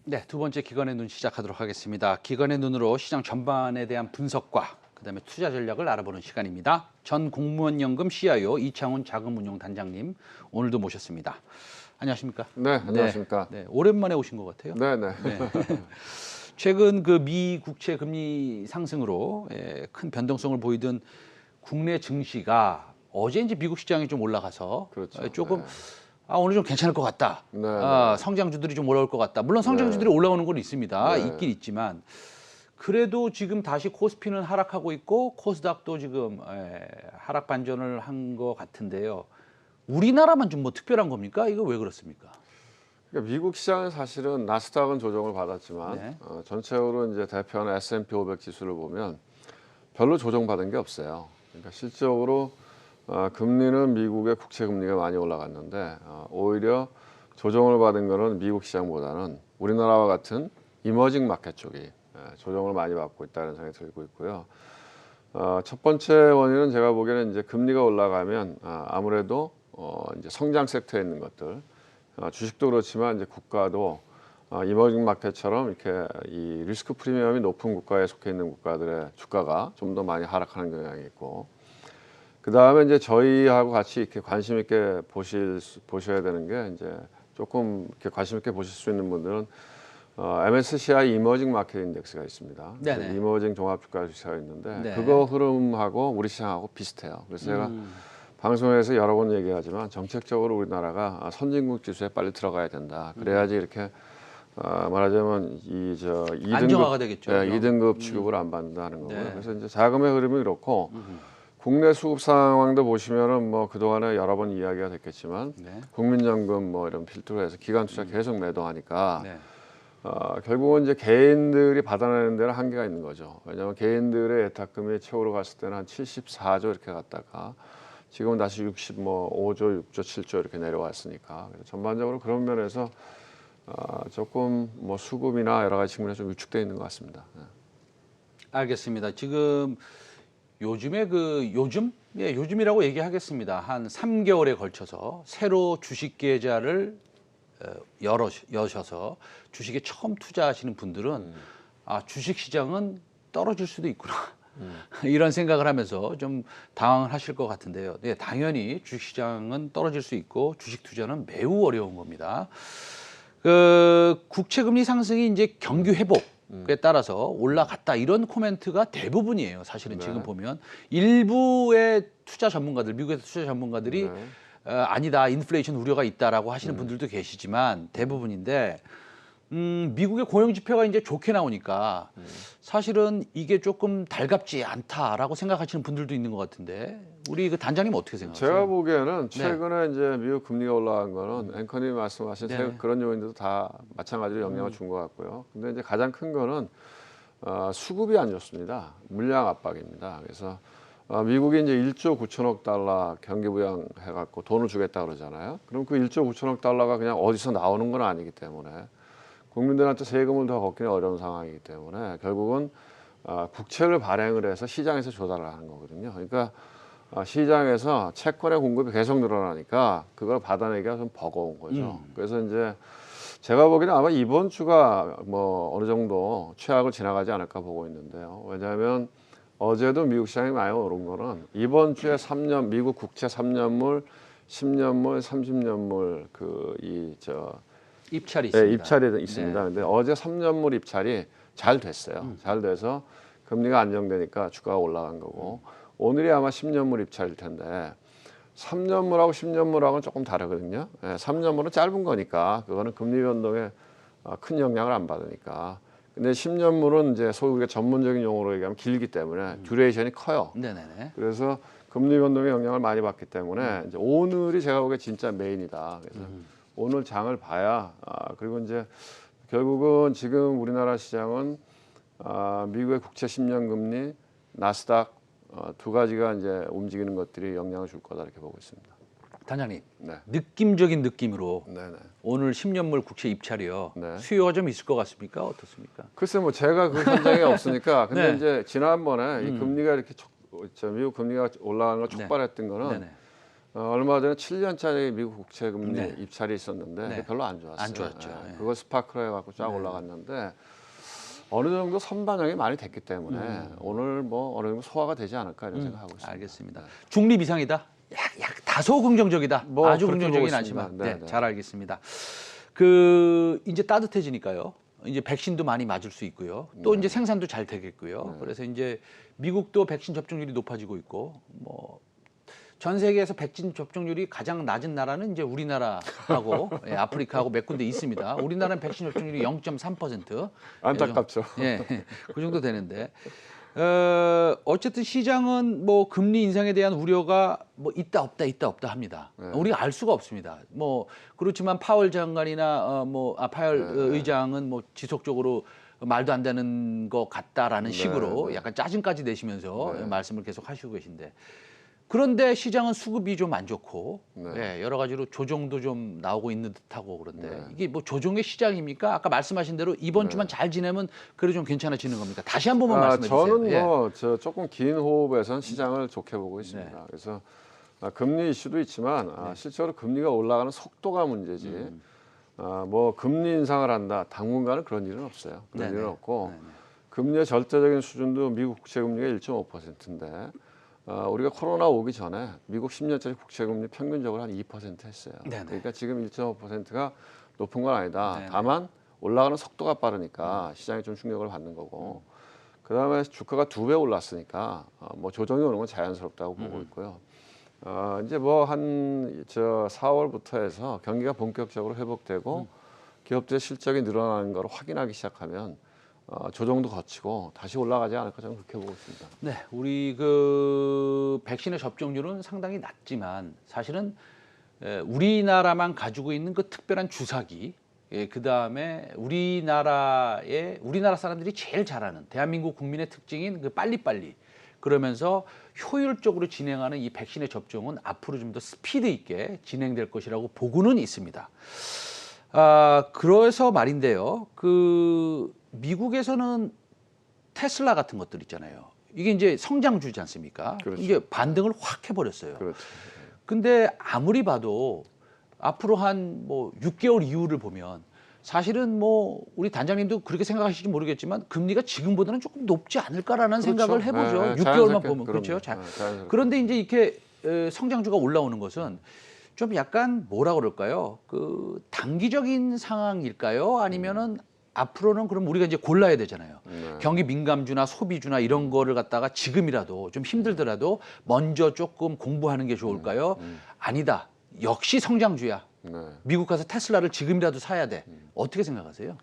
네, 두 번째 기관의 눈 시작하도록 하겠습니다. 기관의 눈으로 시장 전반에 대한 분석과 그다음에 투자 전략을 알아보는 시간입니다. 전 공무원연금 CIO 이창훈 자금운용단장님 오늘도 모셨습니다. 안녕하십니까? 네, 안녕하십니까? 네, 오랜만에 오신 것 같아요. 네, 네. 최근 그 미 국채 금리 상승으로 큰 변동성을 보이던 국내 증시가 어제 이제 미국 시장이 좀 올라가서 그렇죠. 조금 네. 오늘 좀 괜찮을 것 같다. 네, 성장주들이 좀 올라올 것 같다. 물론 성장주들이 올라오는 건 있습니다. 네. 있긴 있지만 그래도 지금 다시 코스피는 하락하고 있고 코스닥도 지금 하락 반전을 한 것 같은데요. 우리나라만 좀 뭐 특별한 겁니까? 이거 왜 그렇습니까? 그러니까 미국 시장은 사실은 나스닥은 조정을 받았지만 네. 전체적으로 이제 대표하는 S&P 500 지수를 보면 별로 조정받은 게 없어요. 그러니까 실적으로 금리는 미국의 국채 금리가 많이 올라갔는데 오히려 조정을 받은 거는 미국 시장보다는 우리나라와 같은 이머징 마켓 쪽이 조정을 많이 받고 있다는 생각이 들고 있고요. 첫 번째 원인은 제가 보기에는 이제 금리가 올라가면 아무래도 이제 성장 섹터에 있는 것들, 주식도 그렇지만 이제 국가도 이머징 마켓처럼 이렇게 이 리스크 프리미엄이 높은 국가에 속해 있는 국가들의 주가가 좀 더 많이 하락하는 경향이 있고, 그 다음에 이제 저희하고 같이 이렇게 관심 있게 보셔야 되는 게 이제 조금 이렇게 관심 있게 보실 수 있는 분들은 MSCI 이머징 마켓 인덱스가 있습니다. 네네. 이머징 종합주가 지수가 있는데 네. 그거 흐름하고 우리 시장하고 비슷해요. 그래서 제가 방송에서 여러 번 얘기하지만 정책적으로 우리나라가 선진국 지수에 빨리 들어가야 된다. 그래야지 이렇게 말하자면 안정화가 되겠죠. 2등급 취급을 안 받는다는 거고요. 네. 그래서 이제 자금의 흐름이 그렇고 국내 수급 상황도 보시면은 뭐 그동안에 여러 번 이야기가 됐겠지만 네. 국민연금 뭐 이런 필두로 해서 기관 투자 계속 매도하니까 네. 결국은 이제 개인들이 받아내는 데는 한계가 있는 거죠. 왜냐하면 개인들의 예탁금이 최고로 갔을 때는 한 74조 이렇게 갔다가 지금은 다시 65조, 6조, 7조 이렇게 내려왔으니까 전반적으로 그런 면에서 조금 뭐 수급이나 여러 가지 측면에서 좀 위축되어 있는 것 같습니다. 네. 알겠습니다. 지금 요즘에 요즘이라고 얘기하겠습니다. 한 3개월에 걸쳐서 새로 주식 계좌를 여셔서 주식에 처음 투자하시는 분들은 주식 시장은 떨어질 수도 있구나. 이런 생각을 하면서 좀 당황을 하실 것 같은데요. 네, 당연히 주식 시장은 떨어질 수 있고 주식 투자는 매우 어려운 겁니다. 국채 금리 상승이 이제 경기 회복에 따라서 올라갔다 이런 코멘트가 대부분이에요. 사실은 네. 지금 보면 일부의 투자 전문가들, 미국의 투자 전문가들이 네. 아니다, 인플레이션 우려가 있다라고 하시는 분들도 계시지만 대부분인데 미국의 고용 지표가 이제 좋게 나오니까 사실은 이게 조금 달갑지 않다라고 생각하시는 분들도 있는 것 같은데 우리 그 단장님 어떻게 생각하세요? 제가 보기에는 최근에 이제 미국 금리가 올라간 거는 앵커님이 말씀하신 네. 그런 요인들도 다 마찬가지로 영향을 준 것 같고요. 근데 이제 가장 큰 거는 수급이 안 좋습니다. 물량 압박입니다. 그래서 미국이 이제 1조 9천억 달러 경기 부양 해갖고 돈을 주겠다 그러잖아요. 그럼 그 1조 9천억 달러가 그냥 어디서 나오는 건 아니기 때문에 국민들한테 세금을 더 걷기는 어려운 상황이기 때문에 결국은 국채를 발행을 해서 시장에서 조달을 하는 거거든요. 그러니까 시장에서 채권의 공급이 계속 늘어나니까 그걸 받아내기가 좀 버거운 거죠. 그래서 이제 제가 보기에는 아마 이번 주가 뭐 어느 정도 최악을 지나가지 않을까 보고 있는데요. 왜냐하면 어제도 미국 시장이 많이 오른 거는 이번 주에 미국 국채 3년물, 10년물, 30년물 입찰이 있습니다. 네, 입찰이 있습니다. 네. 근데 어제 3년물 입찰이 잘 됐어요. 잘 돼서 금리가 안정되니까 주가가 올라간 거고 오늘이 아마 10년물 입찰일 텐데 3년물하고 10년물하고는 조금 다르거든요. 3년물은 짧은 거니까 그거는 금리 변동에 큰 영향을 안 받으니까. 근데 10년물은 이제 소위 우리가 전문적인 용어로 얘기하면 길기 때문에 듀레이션이 커요. 네네네. 그래서 금리 변동에 영향을 많이 받기 때문에 이제 오늘이 제가 보기에 진짜 메인이다. 그래서 오늘 장을 봐야 그리고 이제 결국은 지금 우리나라 시장은 미국의 국채 10년 금리, 나스닥 두 가지가 이제 움직이는 것들이 영향을 줄 거다 이렇게 보고 있습니다. 단장님, 네. 느낌적인 느낌으로 네네. 오늘 10년물 국채 입찰이요. 네. 수요가 좀 있을 것 같습니까? 어떻습니까? 글쎄 뭐 제가 그 현장에 없으니까 근데 네. 이제 지난번에 이 금리가 이렇게 미국 금리가 올라가는 걸 촉발했던 거는 네네. 얼마 전에 7년짜리 미국 국채 금리 네. 입찰이 있었는데 네. 그게 별로 안 좋았어요. 안 좋았죠. 예, 예. 그거 스파크로 해갖고 쫙 올라갔는데 어느 정도 선반영이 많이 됐기 때문에 오늘 뭐 어느 정도 소화가 되지 않을까 이런 생각하고 있습니다. 알겠습니다. 중립 이상이다. 약 다소 긍정적이다. 뭐 아주 그렇게 긍정적이긴 보고 아니지만, 있습니다. 네, 네, 네. 잘 알겠습니다. 그 이제 따뜻해지니까요. 이제 백신도 많이 맞을 수 있고요. 또 이제 생산도 잘 되겠고요. 그래서 이제 미국도 백신 접종률이 높아지고 있고, 뭐 전 세계에서 백신 접종률이 가장 낮은 나라는 이제 우리나라하고 예, 아프리카하고 몇 군데 있습니다. 우리나라는 백신 접종률이 0.3%. 안타깝죠. 예, 그 정도 되는데. 어쨌든 시장은 뭐 금리 인상에 대한 우려가 뭐 있다 없다 합니다. 우리가 알 수가 없습니다. 뭐 그렇지만 파월 장관이나 파월 의장은 뭐 지속적으로 말도 안 되는 것 같다라는 식으로 약간 짜증까지 내시면서 말씀을 계속 하시고 계신데. 그런데 시장은 수급이 좀 안 좋고 예, 여러 가지로 조정도 좀 나오고 있는 듯하고 그런데 이게 뭐 조정의 시장입니까? 아까 말씀하신 대로 이번 주만 잘 지내면 그래도 좀 괜찮아지는 겁니까? 다시 한 번만 말씀해 주세요. 저는 예. 뭐 저 조금 긴 호흡에선 시장을 좋게 보고 있습니다. 그래서 금리 이슈도 있지만 실제로 금리가 올라가는 속도가 문제지. 뭐 금리 인상을 한다 당분간은 그런 일은 없어요. 그런 일은 없고 금리의 절대적인 수준도 미국 국채 금리가 1.5%인데. 우리가 코로나 오기 전에 미국 10년짜리 국채금리 평균적으로 한 2% 했어요. 그러니까 지금 1.5%가 높은 건 아니다. 다만 올라가는 속도가 빠르니까 시장이 좀 충격을 받는 거고. 그다음에 주가가 2배 올랐으니까 뭐 조정이 오는 건 자연스럽다고 보고 있고요. 이제 뭐 한 4월부터 해서 경기가 본격적으로 회복되고 기업들의 실적이 늘어나는 걸 확인하기 시작하면 조정도 거치고 다시 올라가지 않을까 저는 그렇게 보고 있습니다. 네, 우리 그 백신의 접종률은 상당히 낮지만 사실은 우리나라만 가지고 있는 그 특별한 주사기, 그 다음에 우리나라 사람들이 제일 잘하는 대한민국 국민의 특징인 그 빨리빨리 그러면서 효율적으로 진행하는 이 백신의 접종은 앞으로 좀 더 스피드 있게 진행될 것이라고 보고는 있습니다. 그래서 말인데요. 그 미국에서는 테슬라 같은 것들 있잖아요. 이게 이제 성장주지 않습니까? 그렇죠. 이게 반등을 확 해버렸어요. 그렇죠. 근데 아무리 봐도 앞으로 한 뭐 6개월 이후를 보면 사실은 뭐 우리 단장님도 그렇게 생각하실지 모르겠지만 금리가 지금보다는 조금 높지 않을까라는 생각을 해보죠. 6개월만 보면. 그렇죠. 그런데 이제 이렇게 성장주가 올라오는 것은 좀 약간 뭐라 그럴까요? 그 단기적인 상황일까요? 아니면은 앞으로는 그럼 우리가 이제 골라야 되잖아요. 경기 민감주나 소비주나 이런 거를 갖다가 지금이라도 좀 힘들더라도 먼저 조금 공부하는 게 좋을까요? 아니다. 역시 성장주야. 미국 가서 테슬라를 지금이라도 사야 돼. 어떻게 생각하세요?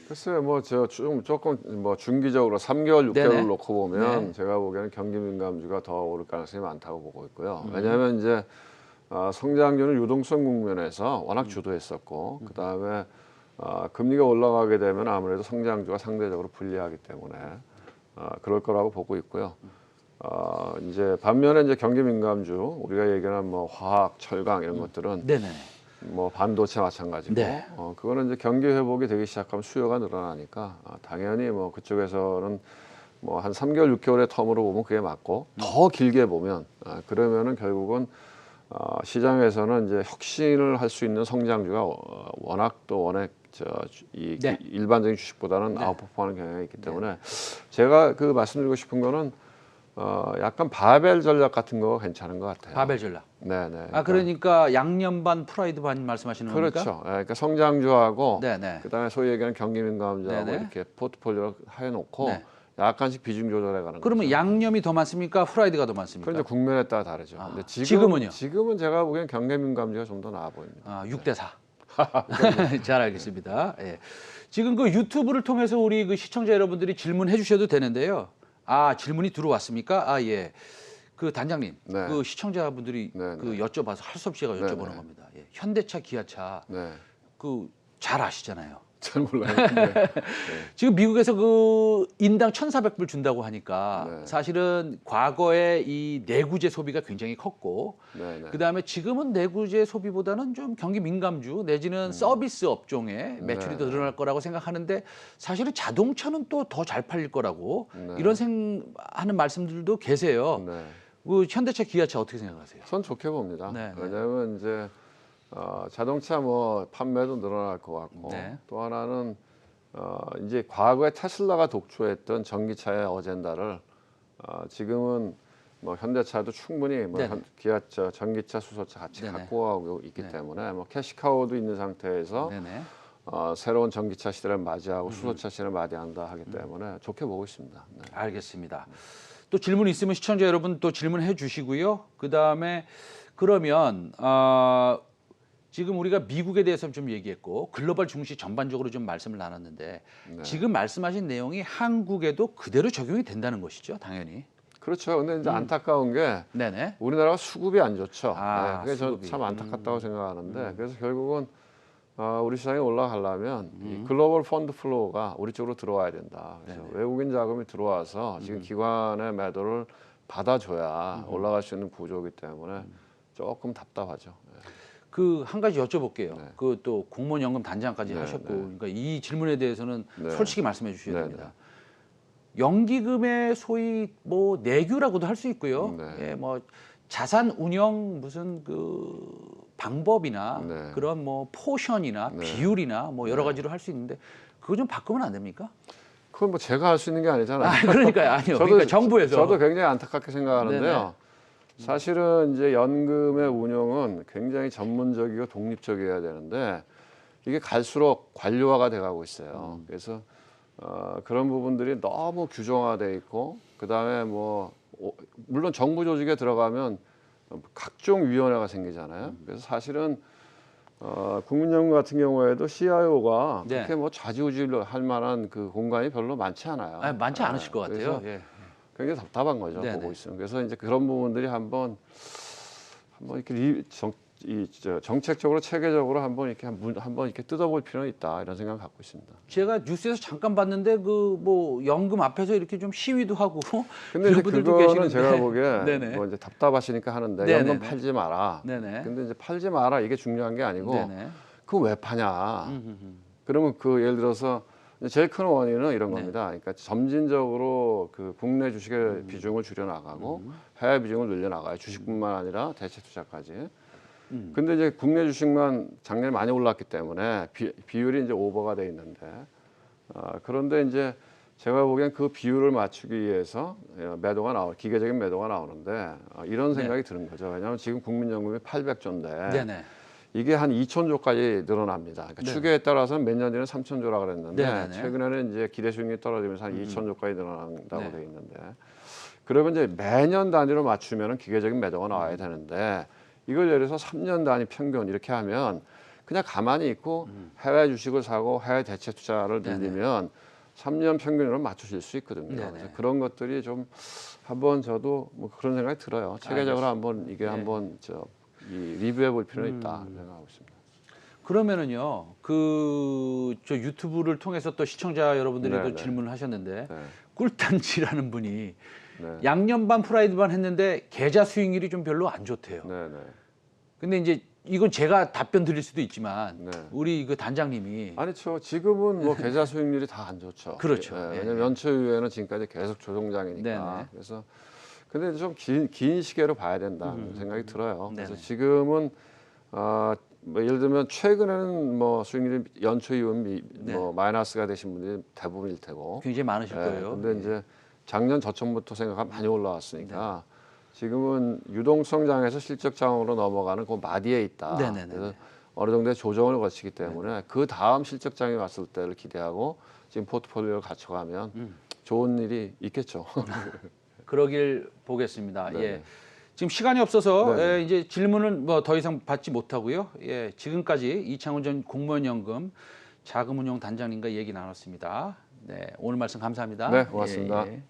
글쎄요, 뭐 조금 뭐 중기적으로 3개월, 6개월 네네. 놓고 보면 제가 보기에는 경기 민감주가 더 오를 가능성이 많다고 보고 있고요. 왜냐하면 이제 성장주는 유동성 국면에서 워낙 주도했었고 그 다음에 금리가 올라가게 되면 아무래도 성장주가 상대적으로 불리하기 때문에 그럴 거라고 보고 있고요. 이제 반면에 이제 경기 민감주 우리가 얘기하는 뭐 화학, 철강 이런 것들은 뭐 반도체 마찬가지고 그거는 이제 경기 회복이 되기 시작하면 수요가 늘어나니까 당연히 뭐 그쪽에서는 뭐 한 3개월, 6개월의 텀으로 보면 그게 맞고 더 길게 보면 그러면은 결국은 시장에서는 이제 혁신을 할 수 있는 성장주가 워낙 일반적인 주식보다는 아웃퍼포하는 경향이 있기 때문에 제가 그 말씀드리고 싶은 거는 약간 바벨 전략 같은 거 괜찮은 것 같아요. 바벨 전략. 네네. 그러니까 양념 반 프라이드 반 말씀하시는 겁니까? 그렇죠. 그러니까 성장주하고 네네. 그다음에 소위 얘기하는 경기 민감주하고 네네. 이렇게 포트폴리오 해놓고 약간씩 비중 조절해가는 거죠. 그러면 양념이 더 많습니까? 프라이드가 더 많습니까? 그건 이제 국면에 따라 다르죠. 근데 지금은요? 지금은 제가 보기엔 경기 민감주가 좀 더 나아 보입니다. 6대 4. 잘 알겠습니다. 예. 지금 그 유튜브를 통해서 우리 그 시청자 여러분들이 질문해 주셔도 되는데요. 질문이 들어왔습니까? 예. 그 단장님, 그 시청자분들이 그 여쭤봐서 할 수 없이 제가 여쭤보는 겁니다. 예. 현대차, 기아차 그 잘 아시잖아요. 잘 몰라요. 네. 지금 미국에서 그 인당 1,400불 준다고 하니까 네. 사실은 과거에 이 내구재 소비가 굉장히 컸고 네, 네. 그다음에 지금은 내구재 소비보다는 좀 경기 민감주 내지는 서비스 업종에 매출이 더 네, 늘어날 거라고 생각하는데 사실은 자동차는 또 더 잘 팔릴 거라고 네. 이런 하는 말씀들도 계세요. 네. 그 현대차, 기아차 어떻게 생각하세요? 전 좋게 봅니다. 네, 네. 왜냐하면 이제 자동차 뭐 판매도 늘어날 것 같고 네. 또 하나는 이제 과거에 테슬라가 독초했던 전기차의 어젠다를 지금은 뭐 현대차도 충분히 뭐 네네. 기아차, 전기차, 수소차 같이 네네. 갖고 가고 있기 네. 때문에 뭐 캐시카우도 있는 상태에서 네네. 새로운 전기차 시대를 맞이하고 수소차 시대를 맞이한다 하기 때문에 좋게 보고 있습니다. 네. 알겠습니다. 또 질문 있으면 시청자 여러분 또 질문해 주시고요. 그 다음에 그러면 지금 우리가 미국에 대해서 좀 얘기했고 글로벌 증시 전반적으로 좀 말씀을 나눴는데 네. 지금 말씀하신 내용이 한국에도 그대로 적용이 된다는 것이죠, 당연히. 그렇죠. 근데 이제 안타까운 게 네네. 우리나라가 수급이 안 좋죠. 아, 그게 수급이. 참 안타깝다고 생각하는데 그래서 결국은 우리 시장이 올라가려면 이 글로벌 펀드 플로우가 우리 쪽으로 들어와야 된다. 그래서 네네. 외국인 자금이 들어와서 지금 기관의 매도를 받아줘야 올라갈 수 있는 구조이기 때문에 조금 답답하죠. 그 한 가지 여쭤볼게요. 네. 그 또 공무원 연금 단장까지 네, 하셨고, 네. 그러니까 이 질문에 대해서는 네. 솔직히 말씀해 주셔야 네, 됩니다. 연기금의 소위 뭐 내규라고도 할 수 있고요. 네. 예, 뭐 자산 운영 무슨 그 방법이나 네. 그런 뭐 포션이나 네. 비율이나 뭐 여러 가지로 할 수 있는데 그거 좀 바꾸면 안 됩니까? 그건 뭐 제가 할 수 있는 게 아니잖아요. 아, 그러니까요. 아니요. 그러니까 정부에서. 저도 굉장히 안타깝게 생각하는데요. 네네. 사실은 이제 연금의 운용은 굉장히 전문적이고 독립적이어야 되는데 이게 갈수록 관료화가 돼가고 있어요. 그래서 그런 부분들이 너무 규정화돼 있고 그다음에 뭐 물론 정부 조직에 들어가면 각종 위원회가 생기잖아요. 그래서 사실은 국민연금 같은 경우에도 CIO가 네. 그렇게 뭐 좌지우지를 할 만한 그 공간이 별로 많지 않아요. 아니, 많지 않으실 것 같아요. 그래서 예. 굉장히 답답한 거죠. 네네. 보고 있으면. 그래서 이제 그런 부분들이 한번 이렇게 정책적으로 체계적으로 한번 이렇게 뜯어볼 필요는 있다 이런 생각을 갖고 있습니다. 제가 뉴스에서 잠깐 봤는데 그 뭐 연금 앞에서 이렇게 좀 시위도 하고 근데 이런 이제 분들도 그거는 계시는데. 제가 보기에 네네. 뭐 이제 답답하시니까 하는데 네네네. 연금 팔지 마라. 네네. 근데 이제 팔지 마라 이게 중요한 게 아니고 네네. 그거 왜 파냐? 그러면 그 예를 들어서 제일 큰 원인은 이런 네. 겁니다. 그러니까 점진적으로 그 국내 주식의 비중을 줄여 나가고 해외 비중을 늘려 나가요. 주식뿐만 아니라 대체 투자까지. 근데 이제 국내 주식만 작년에 많이 올랐기 때문에 비율이 이제 오버가 돼 있는데 그런데 이제 제가 보기엔 그 비율을 맞추기 위해서 기계적인 매도가 나오는데 이런 생각이 드는 거죠. 왜냐하면 지금 국민연금이 800조인데 네네. 이게 한 2,000조까지 늘어납니다. 그러니까 네. 추계에 따라서는 몇 년 뒤에는 3,000조라 그랬는데 네네네. 최근에는 이제 기대 수익률이 떨어지면서 한 2,000조까지 늘어난다고 네. 돼 있는데 그러면 이제 매년 단위로 맞추면은 기계적인 매도가 나와야 되는데 이걸 예를 들어서 3년 단위 평균 이렇게 하면 그냥 가만히 있고 해외 주식을 사고 해외 대체 투자를 네네. 늘리면 3년 평균으로 맞추실 수 있거든요. 네네. 그래서 그런 것들이 좀 한번 저도 뭐 그런 생각이 들어요. 체계적으로 한번 이게 네. 한번 리뷰해 볼 필요는 있다 생각하고 있습니다. 그러면은요, 저 유튜브를 통해서 또 시청자 여러분들이 또 네네. 질문을 하셨는데, 네. 꿀단지라는 분이 네. 양년 반 프라이드 반 했는데 계좌 수익률이 좀 별로 안 좋대요. 네네. 근데 이제 이건 제가 답변 드릴 수도 있지만 네. 우리 그 단장님이 아니죠. 지금은 뭐 계좌 수익률이 다 안 좋죠. 그렇죠. 네, 예, 왜냐면 예. 연초 이후에는 지금까지 계속 조정장이니까. 네네. 그래서 근데 좀 긴 시계로 봐야 된다는 생각이 들어요. 그래서 네네. 지금은 뭐 예를 들면 최근에는 뭐 수익률이 연초 이후는 뭐 마이너스가 되신 분들이 대부분일 테고. 굉장히 많으실 네, 거예요. 근데 예. 이제 작년 저점부터 생각하면 많이 올라왔으니까 지금은 유동성 장에서 실적 장으로 넘어가는 그 마디에 있다. 네네네네. 그래서 어느 정도의 조정을 거치기 때문에 그 다음 실적 장이 왔을 때를 기대하고 지금 포트폴리오를 갖춰가면 좋은 일이 있겠죠. 그러길 보겠습니다. 네네. 예. 지금 시간이 없어서 네네. 예, 이제 질문은 뭐 더 이상 받지 못하고요. 예, 지금까지 이창훈 전 공무원연금 자금운용 단장님과 얘기 나눴습니다. 네, 오늘 말씀 감사합니다. 네, 고맙습니다. 예, 예.